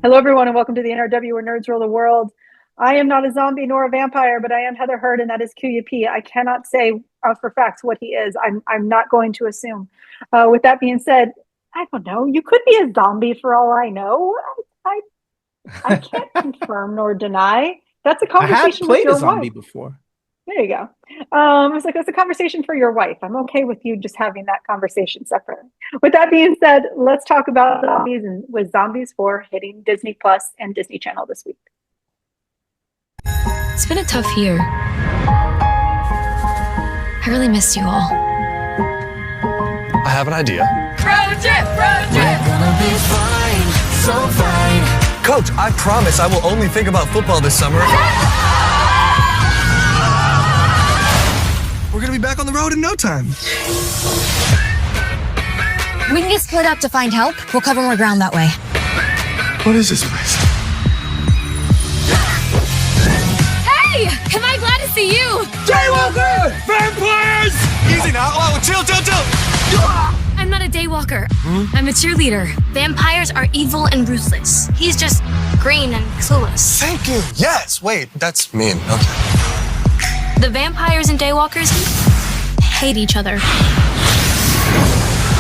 Hello, everyone, and welcome to the NRW, where nerds rule the world. I am not a zombie nor a vampire, but I am Heather Hurd, and that is QUP. I cannot say for facts what he is. I'm not going to assume. With that being said, I don't know. You could be a zombie for all I know. I I can't confirm nor deny. That's a I have conversation with played a your wife. zombie before. There you go. I was like, that's a conversation for your wife. I'm okay with you just having that conversation separately. With that being said, let's talk about zombies and with Zombies 4 hitting Disney Plus and Disney Channel this week. It's been a tough year. I really missed you all. I have an idea. Project! We're gonna be fine, so fine. Coach, I promise I will only think about football this summer. We're gonna be back on the road in no time. We can get split up to find help. We'll cover more ground that way. What is this place? Hey! Am I glad to see you? Daywalkers! Vampires! Easy now. Oh, chill. I'm not a daywalker. I'm a cheerleader. Vampires are evil and ruthless. He's just green and clueless. Thank you. Yes. Wait, that's mean. Okay. The vampires and daywalkers hate each other.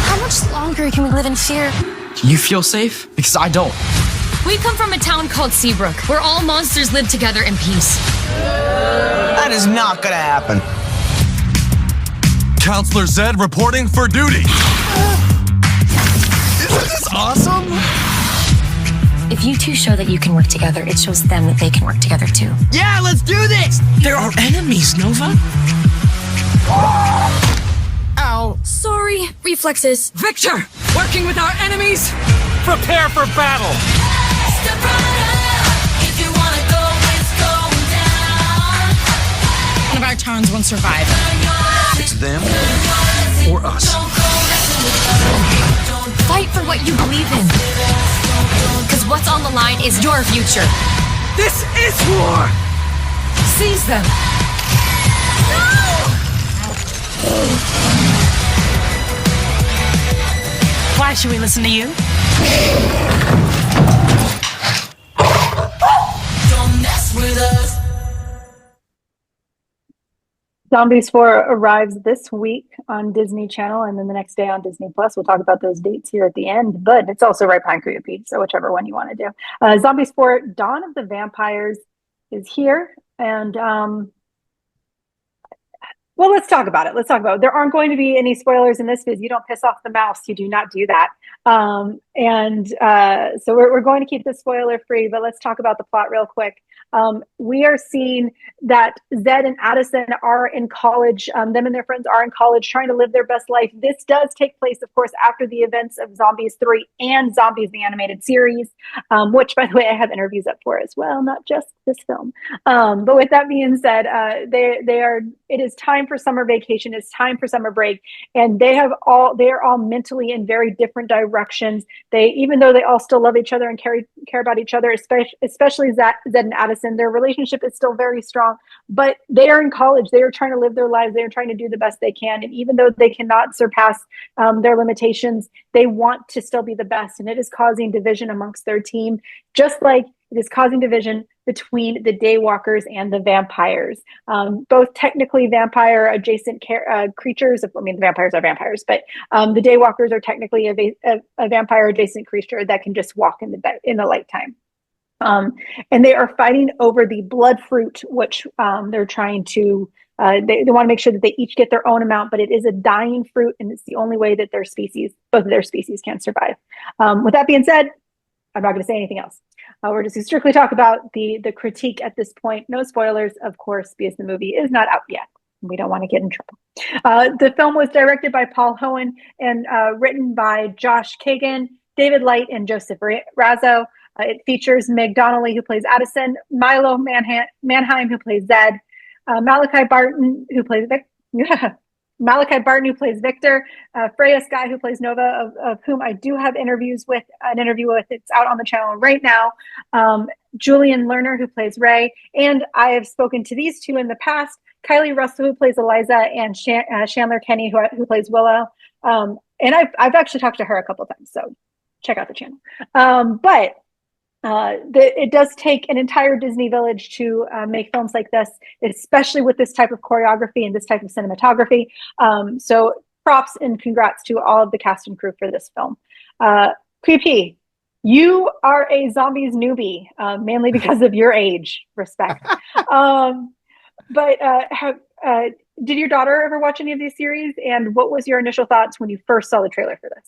How much longer can we live in fear? You feel safe? Because I don't. We come from a town called Seabrook, where all monsters live together in peace. That is not gonna happen. Counselor Zed reporting for duty. Isn't this awesome? If you two show that you can work together, it shows them that they can work together too. Yeah, let's do this! There are enemies, Nova. Ow. Sorry, reflexes. Victor! Working with our enemies! Prepare for battle! One of our towns won't survive. It's them or us. Fight for what you believe in. Because what's on the line is your future. This is war! Seize them. Why should we listen to you? Don't mess with us. Zombies 4 arrives this week on Disney Channel and then the next day on Disney Plus. We'll talk about those dates here at the end, but it's also right behind QUP, so whichever one you want to do. Zombies 4 Dawn of the Vampires is here, and well, let's talk about it. There aren't going to be any spoilers in this because you don't piss off the mouse. You do not do that. So we're going to keep this spoiler free, but let's talk about the plot real quick. We are seeing that Zed and Addison are in college. Them and their friends are in college trying to live their best life. This does take place, of course, after the events of Zombies 3 and Zombies the Animated Series, which, by the way, I have interviews up for as well, not just this film. But with that being said, it is time for summer vacation. It's time for summer break. And they are all mentally in very different directions. Even though they all still love each other and care about each other, especially Zed and Addison, their relationship is still very strong, but they are in college. They are trying to live their lives. They are trying to do the best they can. And even though they cannot surpass their limitations, they want to still be the best. And it is causing division amongst their team, just like it is causing division between the Daywalkers and the vampires. Both technically vampire adjacent creatures. I mean, the vampires are vampires, but the Daywalkers are technically a vampire adjacent creature that can just walk in the lighttime. And they are fighting over the blood fruit, which they're trying to, they want to make sure that they each get their own amount, but it is a dying fruit, and it's the only way that both of their species can survive. With that being said, I'm not going to say anything else. We're just going to strictly talk about the critique at this point. No spoilers, of course, because the movie is not out yet. We don't want to get in trouble. The film was directed by Paul Hohen and written by Josh Kagan, David Light, and Joseph Razzo. It features Meg Donnelly, who plays Addison, Milo Manheim, who plays Zed, Malachi Barton, who plays Victor, Freya Skye, who plays Nova, of whom I do have an interview with. It's out on the channel right now. Julian Lerner, who plays Ray, and I have spoken to these two in the past. Kylie Russell, who plays Eliza, and Chandler Kenny, who plays Willow. And I've actually talked to her a couple of times, so check out the channel. But It does take an entire Disney village to make films like this, especially with this type of choreography and this type of cinematography. So props and congrats to all of the cast and crew for this film. PP, you are a zombies newbie, mainly because of your age. Respect. But did your daughter ever watch any of these series? And what was your initial thoughts when you first saw the trailer for this?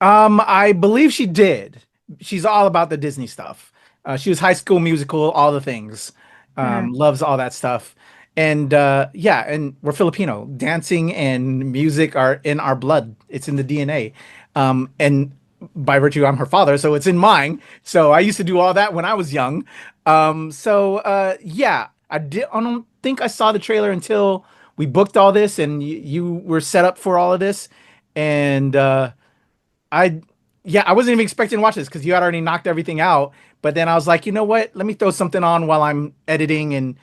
I believe she did. She's all about the Disney stuff. She was High School Musical, all the things. Loves all that stuff. And yeah, and we're Filipino. Dancing and music are in our blood. It's in the DNA. And by virtue, I'm her father, so it's in mine. So I used to do all that when I was young. Yeah, I don't think I saw the trailer until we booked all this and you were set up for all of this. And I yeah, I wasn't even expecting to watch this because you had already knocked everything out. But then I was like, you know what? Let me throw something on while I'm editing and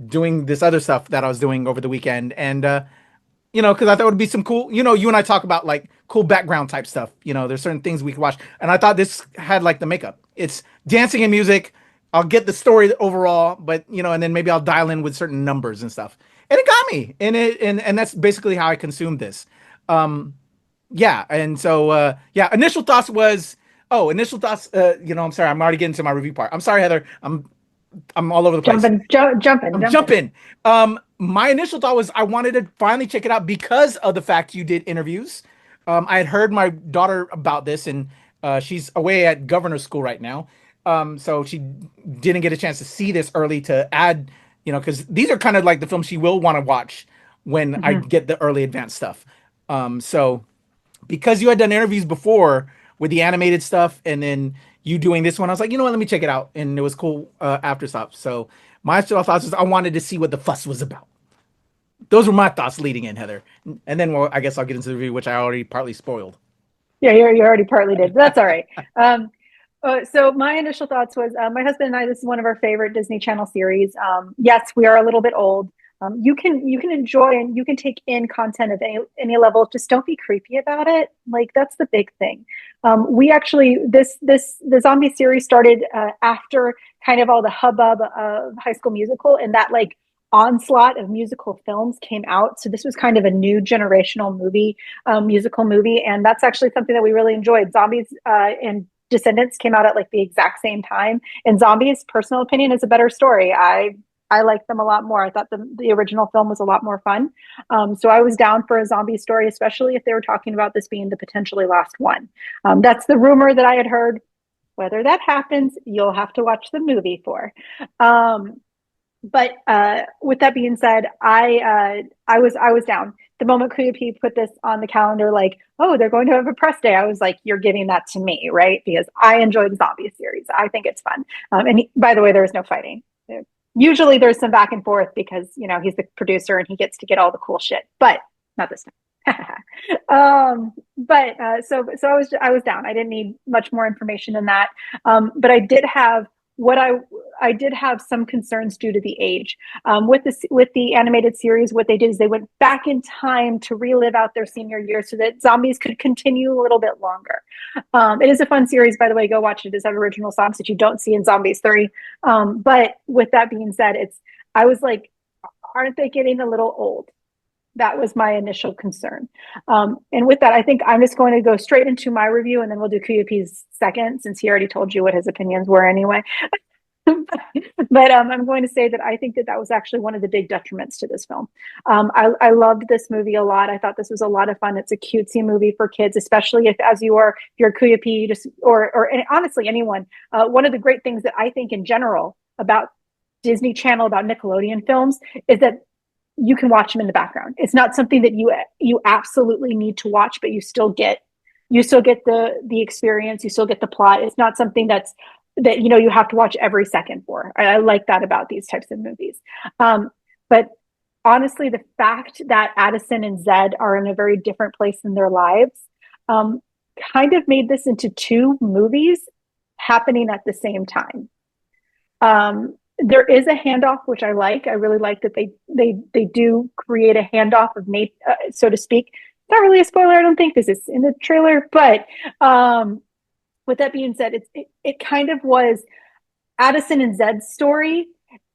doing this other stuff that I was doing over the weekend. And because I thought it would be some cool, you and I talk about like cool background type stuff. There's certain things we could watch. And I thought this had like the makeup. It's dancing and music. I'll get the story overall, but and then maybe I'll dial in with certain numbers and stuff. And it got me. And that's basically how I consumed this. Yeah, and so yeah, initial thoughts. I'm sorry, I'm already getting to my review part. I'm sorry, Heather. I'm all over the place. Jumping. My initial thought was I wanted to finally check it out because of the fact you did interviews. I had heard my daughter about this, and she's away at governor's school right now. So she didn't get a chance to see this early to add, because these are kind of like the films she will want to watch when I get the early advanced stuff. So because you had done interviews before with the animated stuff and then you doing this one, I was like, you know what, let me check it out. And it was cool after stop. So my initial thoughts was I wanted to see what the fuss was about. Those were my thoughts leading in, Heather. And then, I guess I'll get into the review, which I already partly spoiled. Yeah, you already partly did. That's all right. So my initial thoughts was my husband and I, this is one of our favorite Disney Channel series. Yes, we are a little bit old. You can enjoy and you can take in content of any level. Just don't be creepy about it. Like that's the big thing. We actually the zombie series started after kind of all the hubbub of High School Musical and that like onslaught of musical films came out. So this was kind of a new generational musical movie, and that's actually something that we really enjoyed. Zombies and Descendants came out at like the exact same time, and Zombies, personal opinion, is a better story. I like them a lot more. I thought the original film was a lot more fun. So I was down for a zombie story, especially if they were talking about this being the potentially last one. That's the rumor that I had heard. Whether that happens, you'll have to watch the movie for. But with that being said, I was down. The moment Kuya put this on the calendar, like, oh, they're going to have a press day, I was like, you're giving that to me, right? Because I enjoy the zombie series. I think it's fun. And by the way, there was no fighting. Usually there's some back and forth because, he's the producer and he gets to get all the cool shit, but not this time. So I was down. I didn't need much more information than that. But I did have I did have some concerns due to the age. With the animated series, what they did is they went back in time to relive out their senior years so that zombies could continue a little bit longer. It is a fun series, by the way. Go watch it. It does have original songs that you don't see in Zombies 3. But with that being said, I was like, aren't they getting a little old? That was my initial concern. And with that, I think I'm just going to go straight into my review and then we'll do Kuyapi's second, since he already told you what his opinions were anyway. But I'm going to say that I think that was actually one of the big detriments to this film. I loved this movie a lot. I thought this was a lot of fun. It's a cutesy movie for kids, especially if you're Kuyapi, or honestly anyone. One of the great things that I think in general about Disney Channel, about Nickelodeon films, is that you can watch them in the background. It's not something that you absolutely need to watch, but you still get the experience. You still get the plot. It's not something that you have to watch every second for. I like that about these types of movies. But honestly, the fact that Addison and Zed are in a very different place in their lives kind of made this into two movies happening at the same time. There is a handoff, which I like. I really like that they do create a handoff of Nate, so to speak. It's not really a spoiler, I don't think, because it's in the trailer. But with that being said, it kind of was Addison and Zed's story,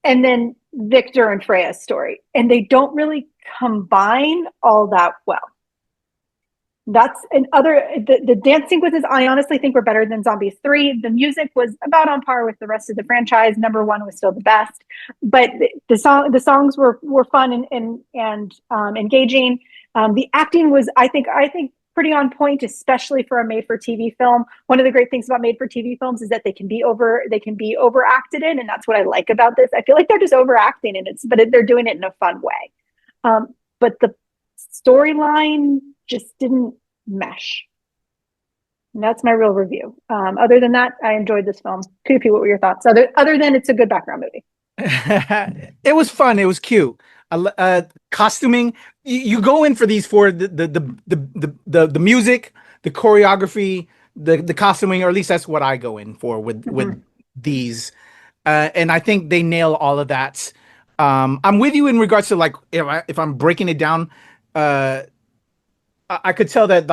and then Victor and Freya's story. And they don't really combine all that well. That's the dance sequences I honestly think were better than Zombies 3. The music was about on par with the rest of the franchise. Number 1 was still the best, but the songs were fun and engaging. The acting was I think pretty on point, especially for a made-for-TV film. One of the great things about made-for-TV films is that they can be overacted in, and that's what I like about this. I feel like they're just overacting in it, but they're doing it in a fun way. But the storyline just didn't mesh. And that's my real review. Other than that, I enjoyed this film. Koopy, what were your thoughts? Other than it's a good background movie. It was fun. It was cute. Costuming. You go in for these for the music, the choreography, the costuming, or at least that's what I go in for with these. And I think they nail all of that. I'm with you in regards to like if I'm breaking it down. I could tell that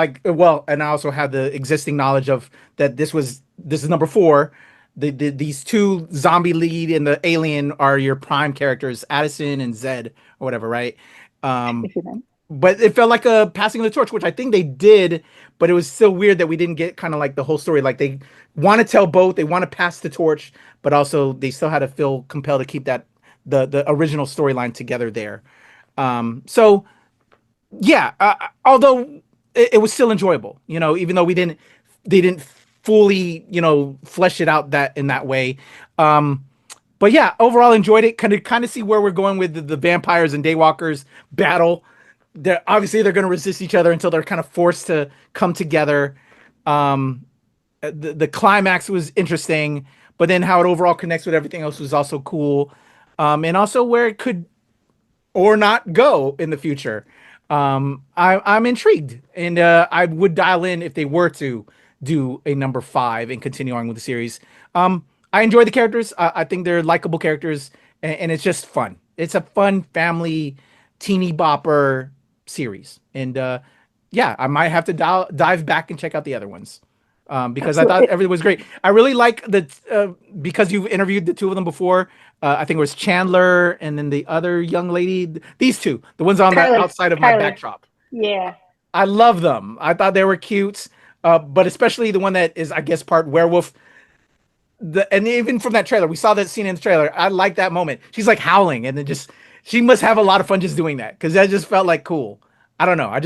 and I also have the existing knowledge of that this is number 4. These 2 zombie lead and the alien are your prime characters, Addison and Zed or whatever, right? But it felt like a passing of the torch, which I think they did, but it was still weird that we didn't get kind of like the whole story. Like they want to tell both, they want to pass the torch, but also they still had to feel compelled to keep that the original storyline together there. So yeah, although it was still enjoyable, even though they didn't fully, flesh it out in that way. But yeah, overall enjoyed it. Kind of see where we're going with the vampires and Daywalkers battle. They're going to resist each other until they're kind of forced to come together. The climax was interesting, but then how it overall connects with everything else was also cool. And also where it could or not go in the future. I'm intrigued, and I would dial in if they were to do a number 5 and continue on with the series. I enjoy the characters. I think they're likable characters, and it's just fun. It's a fun family teeny bopper series, and yeah, I might have to dive back and check out the other ones because I thought everything was great. I really like because you've interviewed the 2 of them before. I think it was Chandler and then the other young lady. These 2, the ones on the outside of my backdrop. Yeah, I love them. I thought they were cute, but especially the one that is, I guess, part werewolf. And even from that trailer, we saw that scene in the trailer. I like that moment. She's like howling, and then she must have a lot of fun just doing that because that just felt like cool. I don't know.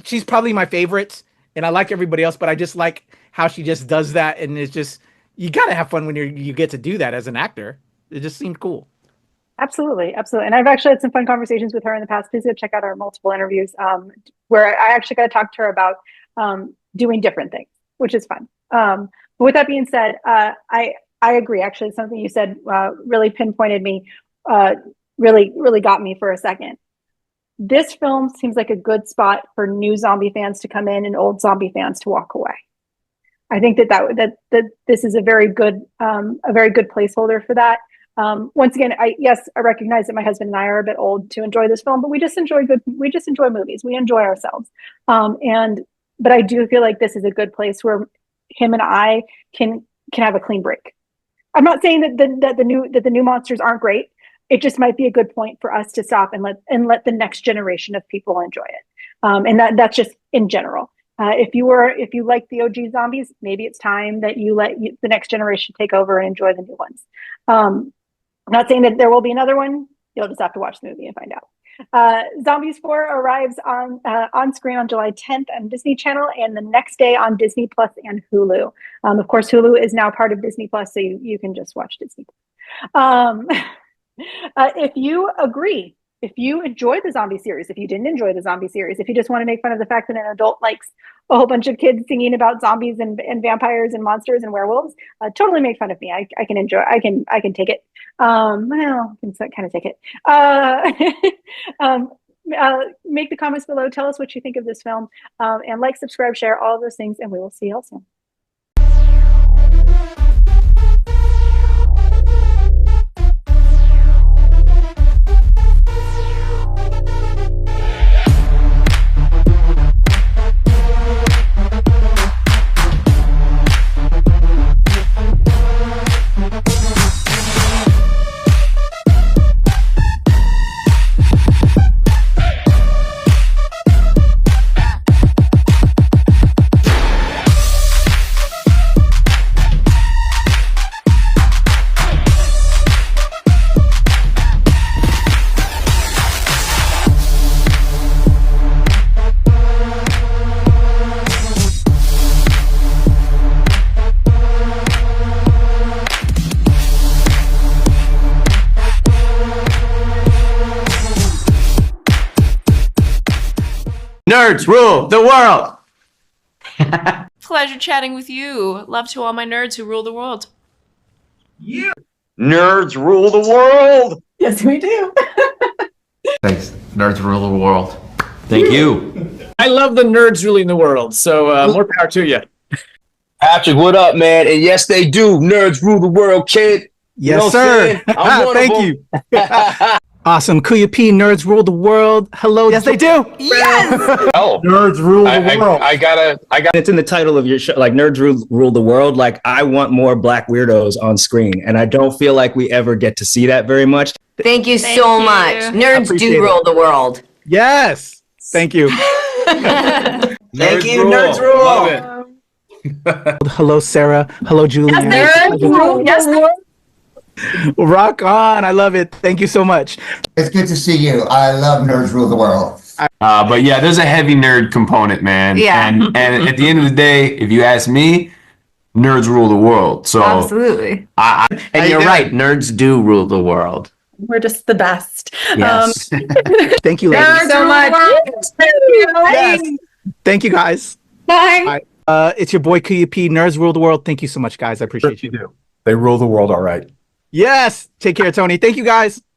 She's probably my favorite, and I like everybody else, but I just like how she just does that, and it's just you gotta have fun when you get to do that as an actor. It just seemed cool. Absolutely. And I've actually had some fun conversations with her in the past. Please go check out our multiple interviews where I actually got to talk to her about doing different things, which is fun. But with that being said, I agree. Actually, something you said really pinpointed me, really got me for a second. This film seems like a good spot for new zombie fans to come in and old zombie fans to walk away. I think that this is a very good placeholder for that. Once again, I recognize that my husband and I are a bit old to enjoy this film, but we just enjoy movies. We enjoy ourselves. But I do feel like this is a good place where him and I can have a clean break. I'm not saying that the new monsters aren't great. It just might be a good point for us to stop and let the next generation of people enjoy it. And that's just in general. If you like the OG zombies, maybe it's time that you let the next generation take over and enjoy the new ones. I'm not saying that there will be another one. You'll just have to watch the movie and find out. Zombies 4 arrives on screen on July 10th on Disney Channel and the next day on Disney Plus and Hulu. Of course, Hulu is now part of Disney Plus, so you can just watch Disney. If you agree, if you enjoyed the zombie series, if you didn't enjoy the zombie series, if you just want to make fun of the fact that an adult likes a whole bunch of kids singing about zombies and vampires and monsters and werewolves, totally make fun of me. I can enjoy. I can take it. Well, I can kind of take it. Make the comments below. Tell us what you think of this film, and like, subscribe, share, all of those things, and we will see you all soon. Nerds rule the world. Pleasure chatting with you. Love to all my nerds who rule the world. Yeah. Nerds rule the world. Yes, we do. Thanks. Nerds rule the world. Thank you. I love the nerds ruling the world, so more power to you. Patrick, what up, man? And yes, they do. Nerds rule the world, kid. Yes, sir. Thank you. Awesome. Kuya P, nerds rule the world. Hello. Yes, they do. Yes. Oh, nerds rule the world. I got. It's in the title of your show, like nerds rule the world. Like I want more black weirdos on screen, and I don't feel like we ever get to see that very much. Thank you so much. Nerds do rule the world. Yes. Thank you. Thank you, nerds rule. Love it. Hello, Sarah. Hello, Julie. Yes, Rock on. I love it. Thank you so much. It's good to see you. I love Nerds Rule the World. But yeah, there's a heavy nerd component, man. Yeah. And at the end of the day, if you ask me, nerds rule the world. So Absolutely. And you're right. Nerds do rule the world. We're just the best. Yes. Thank you, ladies. Nerds so much. Yes. Thank you, guys. Bye. It's your boy Kuya P. Nerds rule the world. Thank you so much, guys. I appreciate you. Do. They rule the world all right. Yes. Take care, Tony. Thank you, guys.